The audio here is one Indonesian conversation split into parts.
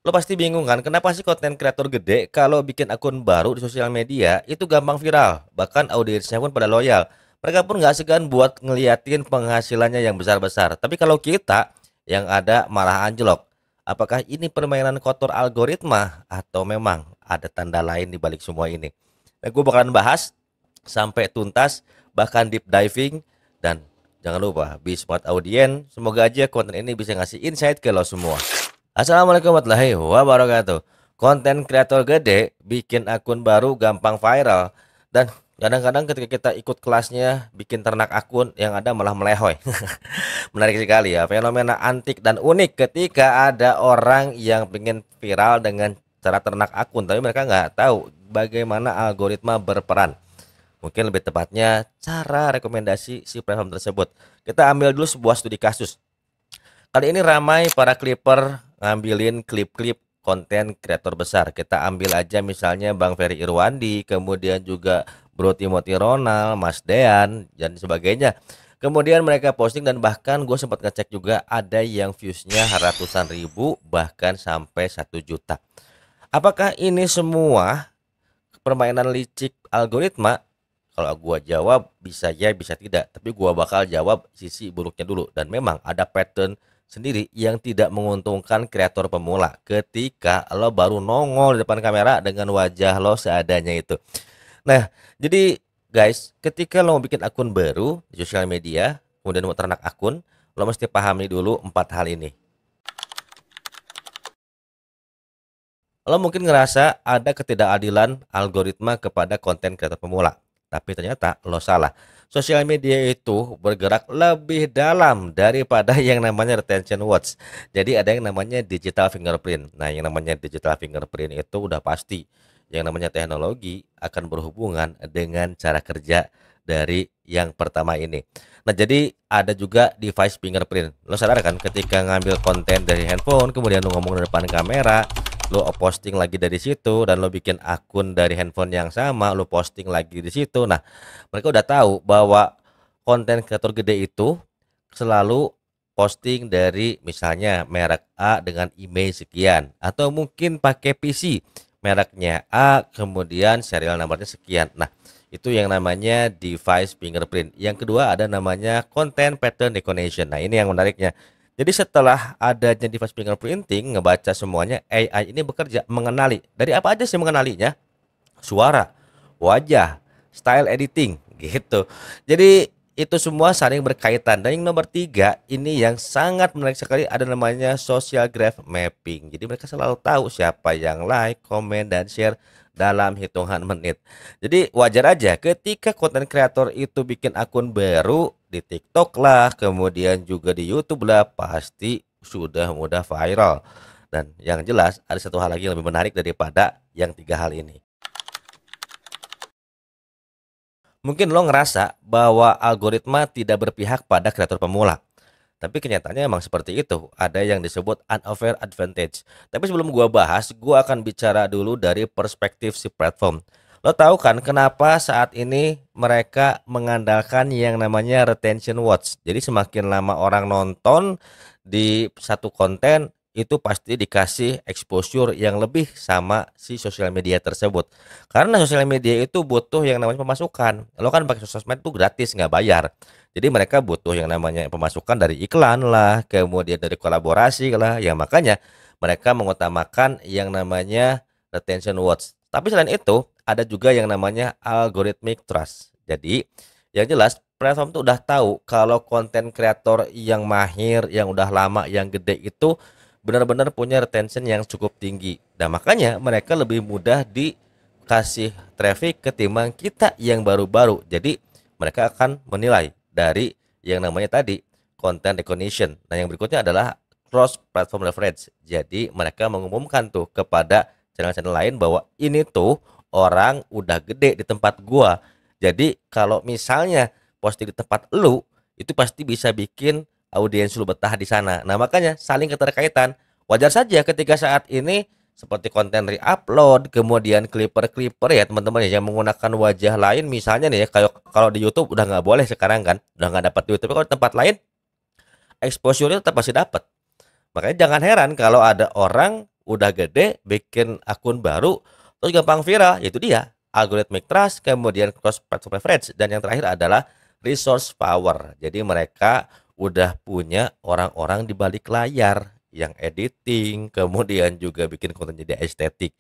Lo pasti bingung kan, kenapa sih konten kreator gede kalau bikin akun baru di sosial media itu gampang viral, bahkan audiensnya pun pada loyal. Mereka pun nggak segan buat ngeliatin penghasilannya yang besar-besar. Tapi kalau kita yang ada malah anjlok. Apakah ini permainan kotor algoritma atau memang ada tanda lain di balik semua ini? Nah, gue bakalan bahas sampai tuntas, bahkan deep diving, dan jangan lupa be smart audience. Semoga aja konten ini bisa ngasih insight ke lo semua. Assalamualaikum warahmatullahi wabarakatuh. Konten kreator gede bikin akun baru gampang viral, dan kadang-kadang ketika kita ikut kelasnya bikin ternak akun yang ada malah melehoy. Menarik sekali ya, fenomena antik dan unik ketika ada orang yang pengen viral dengan cara ternak akun, tapi mereka nggak tahu bagaimana algoritma berperan. Mungkin lebih tepatnya cara rekomendasi si platform tersebut. Kita ambil dulu sebuah studi kasus. Kali ini ramai para clipper ngambilin klip-klip konten kreator besar. Kita ambil aja misalnya Bang Ferry Irwandi, kemudian juga Bro Timothy Ronald, Mas Dean, dan sebagainya. Kemudian mereka posting dan bahkan gue sempat ngecek juga ada yang viewsnya ratusan ribu bahkan sampai 1 juta. Apakah ini semua permainan licik algoritma? Kalau gua jawab bisa ya bisa tidak, tapi gua bakal jawab sisi buruknya dulu. Dan memang ada pattern sendiri yang tidak menguntungkan kreator pemula ketika lo baru nongol di depan kamera dengan wajah lo seadanya itu. Nah, jadi guys, ketika lo mau bikin akun baru di sosial media, kemudian mau ternak akun, lo mesti pahami dulu 4 hal ini. Lo mungkin ngerasa ada ketidakadilan algoritma kepada konten kreator pemula, tapi ternyata lo salah. Sosial media itu bergerak lebih dalam daripada yang namanya retention watch. Jadi ada yang namanya digital fingerprint. Nah, yang namanya digital fingerprint itu udah pasti yang namanya teknologi akan berhubungan dengan cara kerja dari yang pertama ini. Nah, jadi ada juga device fingerprint. Lo sadar kan ketika ngambil konten dari handphone, kemudian lo ngomong di depan kamera, lo posting lagi dari situ, dan lo bikin akun dari handphone yang sama, lo posting lagi di situ. Nah, mereka udah tahu bahwa konten kreator gede itu selalu posting dari misalnya merek A dengan image sekian, atau mungkin pakai PC mereknya A kemudian serial nomornya sekian. Nah, itu yang namanya device fingerprint. Yang kedua ada namanya content pattern recognition. Nah, ini yang menariknya. Jadi setelah adanya device fingerprinting, ngebaca semuanya, AI ini bekerja mengenali. Dari apa aja sih mengenalinya? Suara, wajah, style editing, gitu. Jadi itu semua saling berkaitan. Dan yang nomor 3 ini yang sangat menarik sekali, ada namanya social graph mapping. Jadi mereka selalu tahu siapa yang like, komen, dan share dalam hitungan menit. Jadi wajar aja ketika konten kreator itu bikin akun baru di TikTok lah, kemudian juga di YouTube lah, pasti sudah mudah viral. Dan yang jelas ada satu hal lagi yang lebih menarik daripada yang 3 hal ini. Mungkin lo ngerasa bahwa algoritma tidak berpihak pada kreator pemula. Tapi kenyataannya emang seperti itu. Ada yang disebut unfair advantage. Tapi sebelum gua bahas, gua akan bicara dulu dari perspektif si platform. Lo tahu kan kenapa saat ini mereka mengandalkan yang namanya retention watch. Jadi semakin lama orang nonton di satu konten, itu pasti dikasih exposure yang lebih sama si sosial media tersebut. Karena sosial media itu butuh yang namanya pemasukan. Lo kan pakai sosmed itu gratis, nggak bayar. Jadi mereka butuh yang namanya pemasukan dari iklan lah, kemudian dari kolaborasi lah, yang makanya mereka mengutamakan yang namanya retention watch. Tapi selain itu, ada juga yang namanya algorithmic trust. Jadi, yang jelas platform tuh udah tahu kalau konten kreator yang mahir, yang udah lama, yang gede itu benar-benar punya retention yang cukup tinggi. Dan makanya mereka lebih mudah dikasih traffic ketimbang kita yang baru-baru. Jadi, mereka akan menilai dari yang namanya tadi content recognition. Nah, yang berikutnya adalah cross platform leverage. Jadi mereka mengumumkan tuh kepada channel-channel lain bahwa ini tuh orang udah gede di tempat gua. Jadi kalau misalnya posting di tempat lu, itu pasti bisa bikin audiens lu betah di sana. Nah, makanya saling keterkaitan. Wajar saja ketika saat ini seperti konten re-upload, kemudian clipper ya teman-teman ya, yang menggunakan wajah lain, misalnya nih ya, kayak kalau di YouTube udah nggak boleh sekarang kan, udah nggak dapat duit, tapi kalau di tempat lain exposure-nya tetap masih dapat. Makanya jangan heran kalau ada orang udah gede, bikin akun baru, terus gampang viral, yaitu dia algorithmic trust, kemudian cross platform preference, dan yang terakhir adalah resource power. Jadi mereka udah punya orang-orang di balik layar yang editing, kemudian juga bikin konten jadi estetik.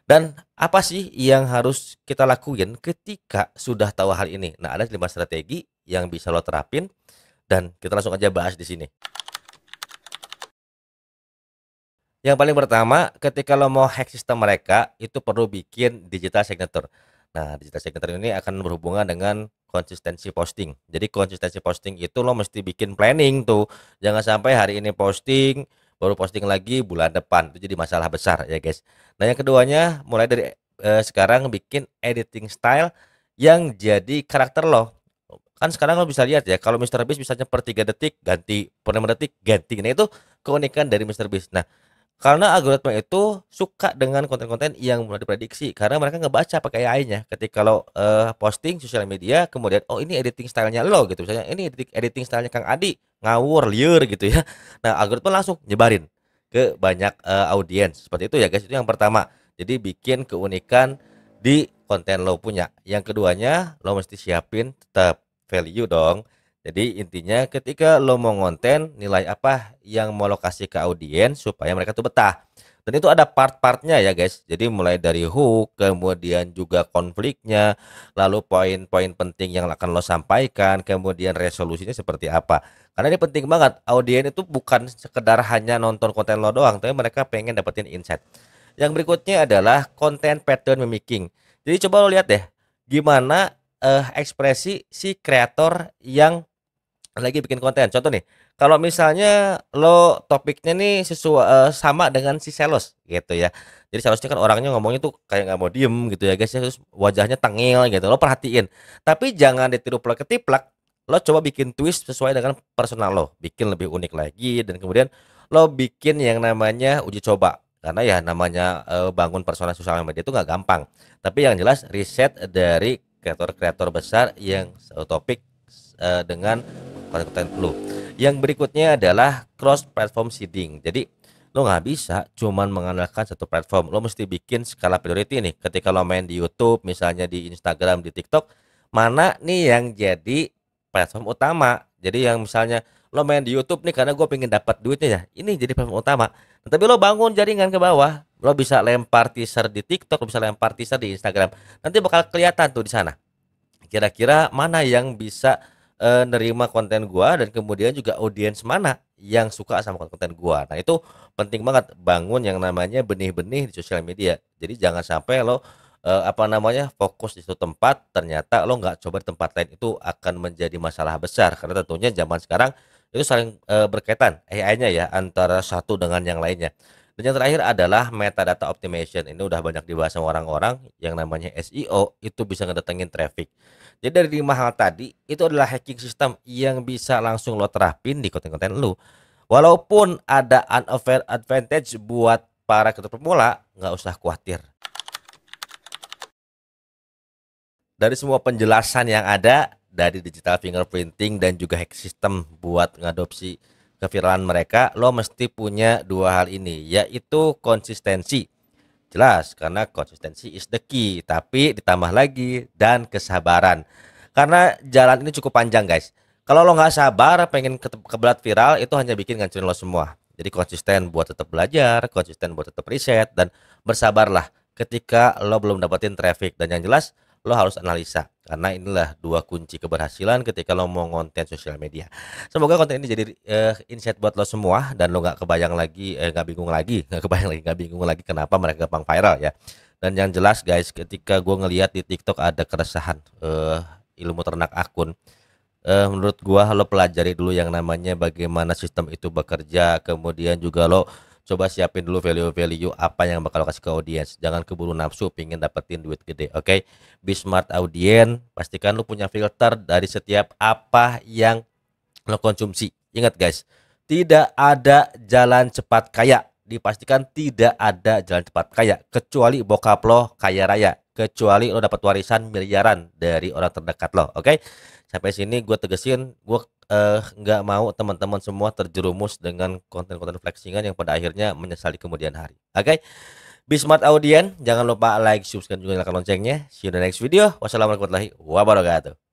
Dan apa sih yang harus kita lakuin ketika sudah tahu hal ini? Nah, ada 5 strategi yang bisa lo terapin dan kita langsung aja bahas di sini. Yang paling pertama, ketika lo mau hack sistem mereka, itu perlu bikin digital signature. Nah, digital signature ini akan berhubungan dengan konsistensi posting. Jadi konsistensi posting itu lo mesti bikin planning tuh. Jangan sampai hari ini posting, baru posting lagi bulan depan. Itu jadi masalah besar ya guys. Nah, yang keduanya mulai dari sekarang bikin editing style yang jadi karakter lo. Kan sekarang lo bisa lihat ya, kalau Mister Beast bisanya per 3 detik ganti, per 5 detik ganti. Nah, itu keunikan dari Mister Beast. Nah, karena algoritma itu suka dengan konten-konten yang mudah diprediksi, karena mereka ngebaca pakai AI-nya. Ketika lo posting sosial media, kemudian oh ini editing stylenya lo gitu, misalnya ini editing stylenya Kang Adi ngawur liur gitu ya. Nah, algoritma langsung nyebarin ke banyak audiens seperti itu ya guys. Itu yang pertama. Jadi bikin keunikan di konten lo punya. Yang keduanya, lo mesti siapin tetap value dong. Jadi intinya ketika lo mau ngonten, nilai apa yang mau lo kasih ke audiens supaya mereka tuh betah. Dan itu ada part-partnya ya guys. Jadi mulai dari hook, kemudian juga konfliknya, lalu poin-poin penting yang akan lo sampaikan, kemudian resolusinya seperti apa. Karena ini penting banget. Audiens itu bukan sekedar hanya nonton konten lo doang, tapi mereka pengen dapetin insight. Yang berikutnya adalah konten pattern mimicking. Jadi coba lo lihat deh, gimana ekspresi si kreator yang lagi bikin konten. Contoh nih, kalau misalnya lo topiknya nih sesuai sama dengan si sales gitu ya. Jadi salesnya kan orangnya ngomongnya tuh kayak nggak mau diem gitu ya guys ya, terus wajahnya tengil gitu. Lo perhatiin. Tapi jangan ditiru plek ketiplak. Lo coba bikin twist sesuai dengan personal lo, bikin lebih unik lagi dan kemudian lo bikin yang namanya uji coba. Karena ya namanya bangun persona sosial media itu nggak gampang. Tapi yang jelas riset dari kreator-kreator besar yang topik dengan konten lu. Yang berikutnya adalah cross platform seeding. Jadi lo nggak bisa cuman mengandalkan satu platform. Lo mesti bikin skala priority nih. Ketika lo main di YouTube, misalnya di Instagram, di TikTok, mana nih yang jadi platform utama. Jadi yang misalnya lo main di YouTube nih karena gue pengen dapat duitnya ya. Ini jadi platform utama. Tapi lo bangun jaringan ke bawah. Lo bisa lempar teaser di TikTok, lo bisa lempar teaser di Instagram. Nanti bakal kelihatan tuh di sana. Kira-kira mana yang bisa nerima konten gua dan kemudian juga audiens mana yang suka sama konten gua. Nah, itu penting banget bangun yang namanya benih-benih di sosial media. Jadi jangan sampai lo apa namanya fokus di satu tempat ternyata lo nggak coba di tempat lain, itu akan menjadi masalah besar karena tentunya zaman sekarang itu saling berkaitan AI-nya ya antara satu dengan yang lainnya. Dan yang terakhir adalah metadata optimization. Ini udah banyak dibahas sama orang-orang yang namanya SEO, itu bisa ngedatengin traffic. Jadi dari 5 hal tadi itu adalah hacking system yang bisa langsung lo terapin di konten-konten lu. Walaupun ada unfair advantage buat para kreator pemula, nggak usah khawatir. Dari semua penjelasan yang ada dari digital fingerprinting dan juga hack system buat ngadopsi keviralan mereka, lo mesti punya dua hal ini, yaitu konsistensi. Jelas, karena konsistensi is the key, tapi ditambah lagi dan kesabaran. Karena jalan ini cukup panjang, guys. Kalau lo nggak sabar, pengen kebelat viral, itu hanya bikin ngancurin lo semua. Jadi konsisten buat tetap belajar, konsisten buat tetap riset, dan bersabarlah ketika lo belum dapetin traffic. Dan yang jelas, lo harus analisa. Karena inilah dua kunci keberhasilan ketika lo mau konten sosial media. Semoga konten ini jadi insight buat lo semua dan lo nggak kebayang lagi, nggak bingung lagi, nggak bingung lagi kenapa mereka gampang viral ya. Dan yang jelas guys, ketika gue ngeliat di TikTok ada keresahan ilmu ternak akun, menurut gua lo pelajari dulu yang namanya bagaimana sistem itu bekerja, kemudian juga lo coba siapin dulu value-value apa yang bakal lo kasih ke audiens. Jangan keburu nafsu pingin dapetin duit gede, oke? Be smart audiens, pastikan lo punya filter dari setiap apa yang lo konsumsi. Ingat guys, tidak ada jalan cepat kaya. Dipastikan tidak ada jalan cepat kaya kecuali bokap lo kaya raya, kecuali lo dapat warisan miliaran dari orang terdekat lo, oke? Sampai sini gue tegesin, gue nggak mau teman-teman semua terjerumus dengan konten-konten flexingan yang pada akhirnya menyesal di kemudian hari. Oke, be smart audience, jangan lupa like, subscribe, juga nyalakan loncengnya. See you in the next video. Wassalamualaikum warahmatullahi wabarakatuh.